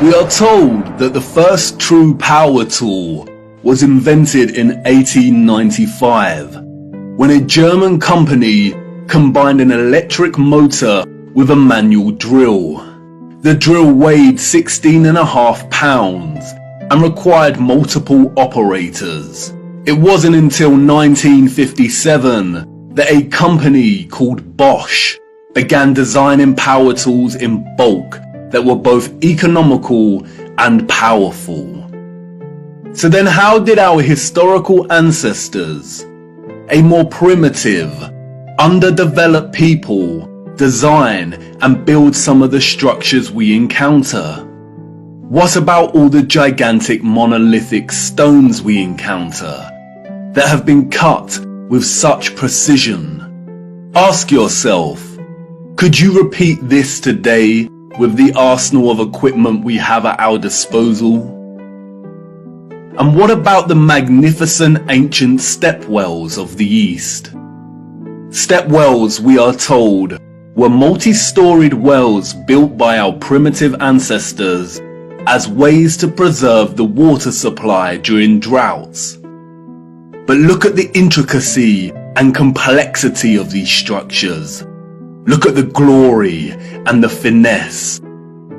We are told that the first true power tool was invented in 1895, when a German company combined an electric motor with a manual drill. The drill weighed 16.5 pounds and required multiple operators. It wasn't until 1957 that a company called Bosch began designing power tools in bulk that were both economical and powerful. So then how did our historical ancestors, a more primitive, underdeveloped people, design and build some of the structures we encounter? What about all the gigantic monolithic stones we encounter that have been cut with such precision? Ask yourself, could you repeat this today with the arsenal of equipment we have at our disposal? And what about the magnificent ancient stepwells of the East? Stepwells, we are told, were multi-storied wells built by our primitive ancestors as ways to preserve the water supply during droughts. But look at the intricacy and complexity of these structures. Look at the glory and the finesse.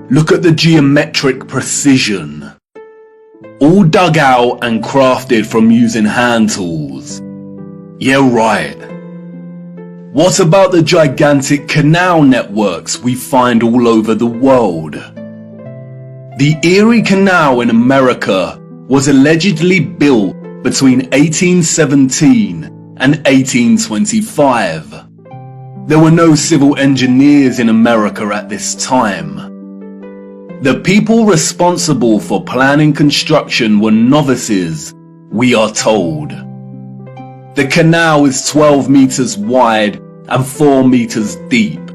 Look at the geometric precision. All dug out and crafted from using hand tools. Yeah, right. What about the gigantic canal networks we find all over the world? The Erie Canal in America was allegedly built between 1817 and 1825. There were no civil engineers in America at this time. The people responsible for planning construction were novices, we are told. The canal is 12 meters wide and 4 meters deep.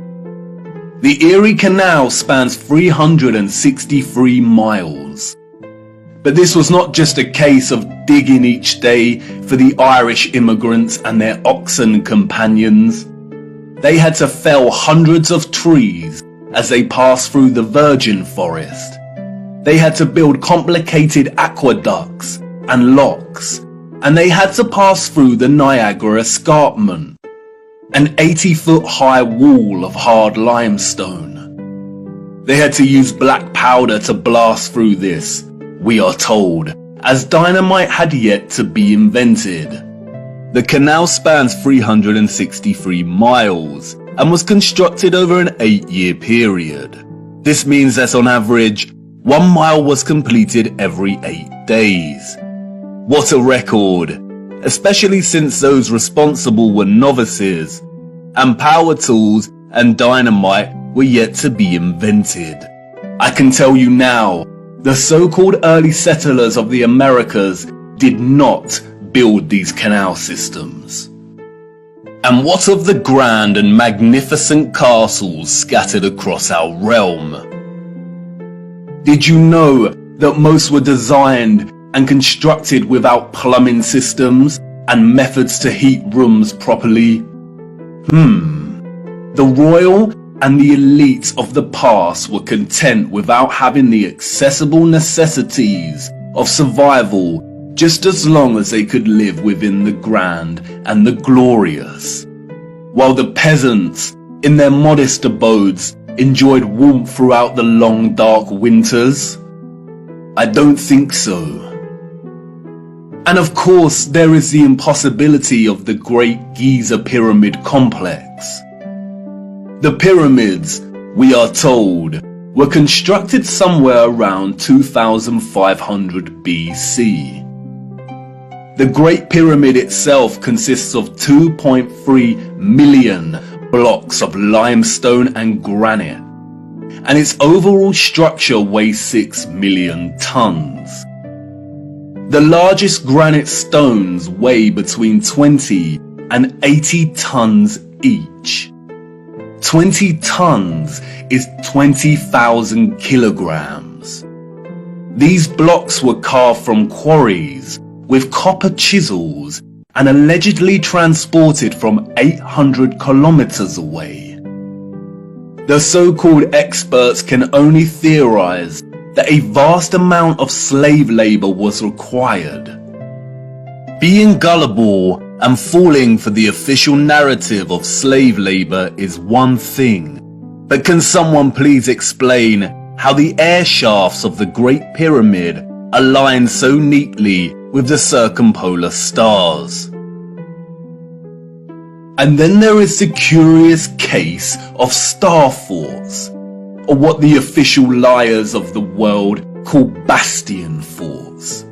The Erie Canal spans 363 miles. But this was not just a case of digging each day for the Irish immigrants and their oxen companions. They had to fell hundreds of trees as they passed through the virgin forest. They had to build complicated aqueducts and locks, and they had to pass through the Niagara Escarpment, an 80-foot high wall of hard limestone. They had to use black powder to blast through this, we are told, as dynamite had yet to be invented. The canal spans 363 miles and was constructed over an 8-year period. This means that on average, 1 mile was completed every 8 days. What a record, especially since those responsible were novices, and power tools and dynamite were yet to be invented. I can tell you now, the so-called early settlers of the Americas did not build these canal systems. And what of the grand and magnificent castles scattered across our realm? Did you know that most were designed and constructed without plumbing systems and methods to heat rooms properly? The royal and the elite of the past were content without having the accessible necessities of survival, just as long as they could live within the grand and the glorious, while the peasants, in their modest abodes, enjoyed warmth throughout the long dark winters? I don't think so. And of course, there is the impossibility of the Great Giza Pyramid Complex. The pyramids, we are told, were constructed somewhere around 2500 BC. The Great Pyramid itself consists of 2.3 million blocks of limestone and granite, and its overall structure weighs 6 million tons. The largest granite stones weigh between 20 and 80 tons each. 20 tons is 20,000 kilograms. These blocks were carved from quarries with copper chisels and allegedly transported from 800 kilometers away. The so-called experts can only theorize that a vast amount of slave labor was required. Being gullible and falling for the official narrative of slave labor is one thing, but can someone please explain how the air shafts of the Great Pyramid align so neatly with the circumpolar stars? And then there is the curious case of star forts, or what the official liars of the world call bastion forts.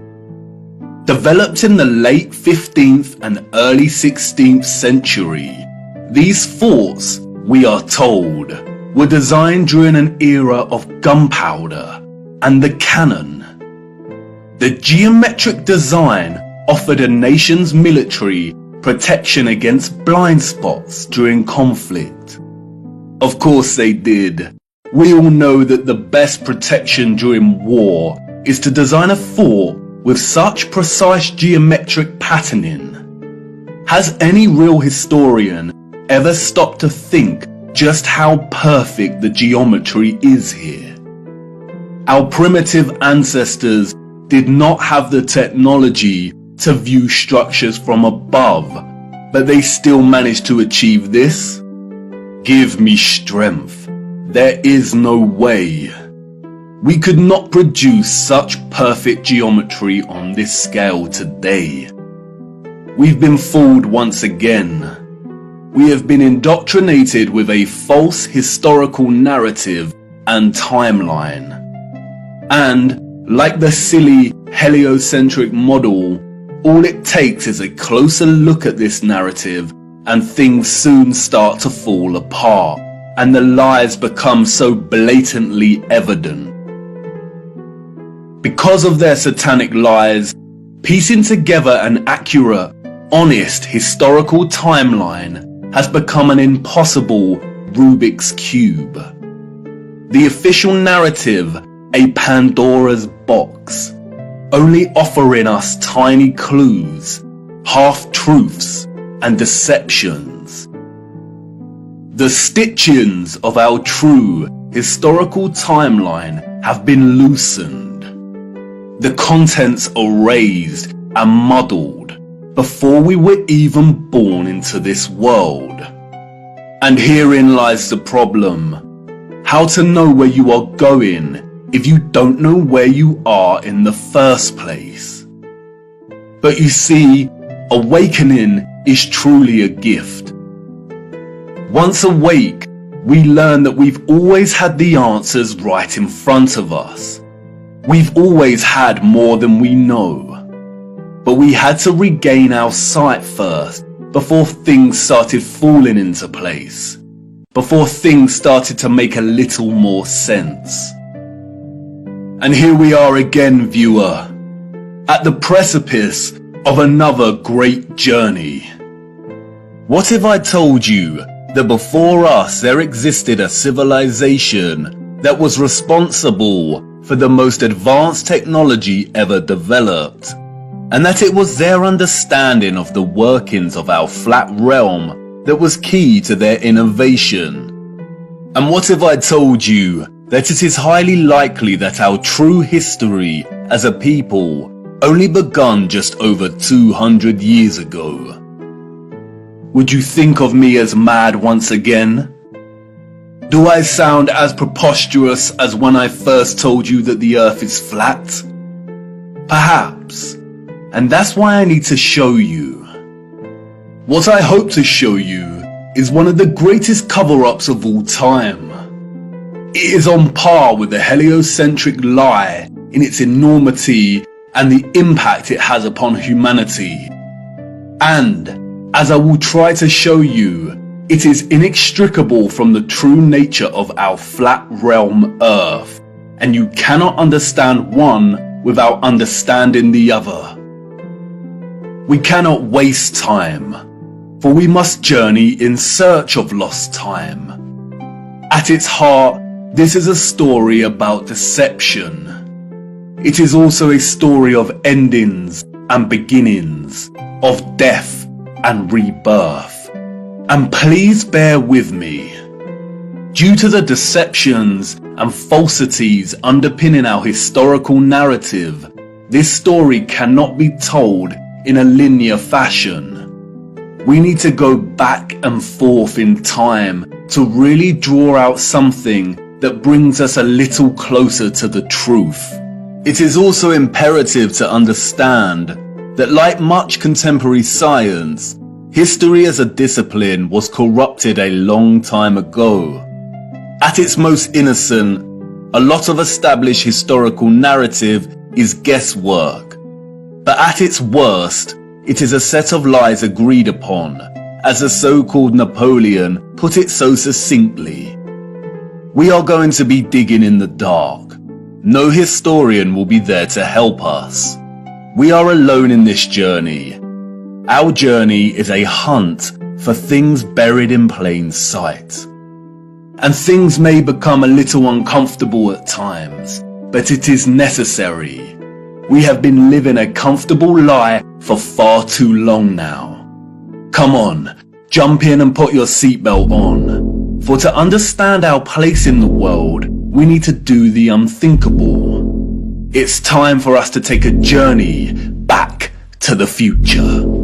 Developed in the late 15th and early 16th century, these forts, we are told, were designed during an era of gunpowder and the cannon. The geometric design offered a nation's military protection against blind spots during conflict. Of course they did. We all know that the best protection during war is to design a fort with such precise geometric patterning. Has any real historian ever stopped to think just how perfect the geometry is here? Our primitive ancestors did not have the technology to view structures from above, but they still managed to achieve this? Give me strength. There is no way. We could not produce such perfect geometry on this scale today. We've been fooled once again. We have been indoctrinated with a false historical narrative and timeline. And, like the silly heliocentric model, all it takes is a closer look at this narrative and things soon start to fall apart, and the lies become so blatantly evident. Because of their satanic lies, piecing together an accurate, honest historical timeline has become an impossible Rubik's Cube. The official narrative, a Pandora's box, only offering us tiny clues, half-truths, and deceptions. The stitchings of our true historical timeline have been loosened. The contents erased and muddled before we were even born into this world. And herein lies the problem. How to know where you are going if you don't know where you are in the first place? But you see, awakening is truly a gift. Once awake, we learn that we've always had the answers right in front of us. We've always had more than we know. But we had to regain our sight first before things started falling into place. Before things started to make a little more sense. And here we are again, viewer, at the precipice of another great journey. What if I told you that before us there existed a civilization that was responsible for the most advanced technology ever developed, and that it was their understanding of the workings of our flat realm that was key to their innovation? And what if I told you that it is highly likely that our true history as a people only begun just over 200 years ago? Would you think of me as mad once again? Do I sound as preposterous as when I first told you that the earth is flat? Perhaps. And that's why I need to show you. What I hope to show you is one of the greatest cover-ups of all time. It is on par with the heliocentric lie in its enormity and the impact it has upon humanity. And, as I will try to show you, it is inextricable from the true nature of our flat realm Earth, and you cannot understand one without understanding the other. We cannot waste time, for we must journey in search of lost time. At its heart, this is a story about deception. It is also a story of endings and beginnings, of death and rebirth. And please bear with me. Due to the deceptions and falsities underpinning our historical narrative, this story cannot be told in a linear fashion. We need to go back and forth in time to really draw out something that brings us a little closer to the truth. It is also imperative to understand that, like much contemporary science, history as a discipline was corrupted a long time ago. At its most innocent, a lot of established historical narrative is guesswork. But at its worst, it is a set of lies agreed upon, as the so-called Napoleon put it so succinctly. We are going to be digging in the dark. No historian will be there to help us. We are alone in this journey. Our journey is a hunt for things buried in plain sight. And things may become a little uncomfortable at times, but it is necessary. We have been living a comfortable lie for far too long now. Come on, jump in and put your seatbelt on. For to understand our place in the world, we need to do the unthinkable. It's time for us to take a journey back to the future.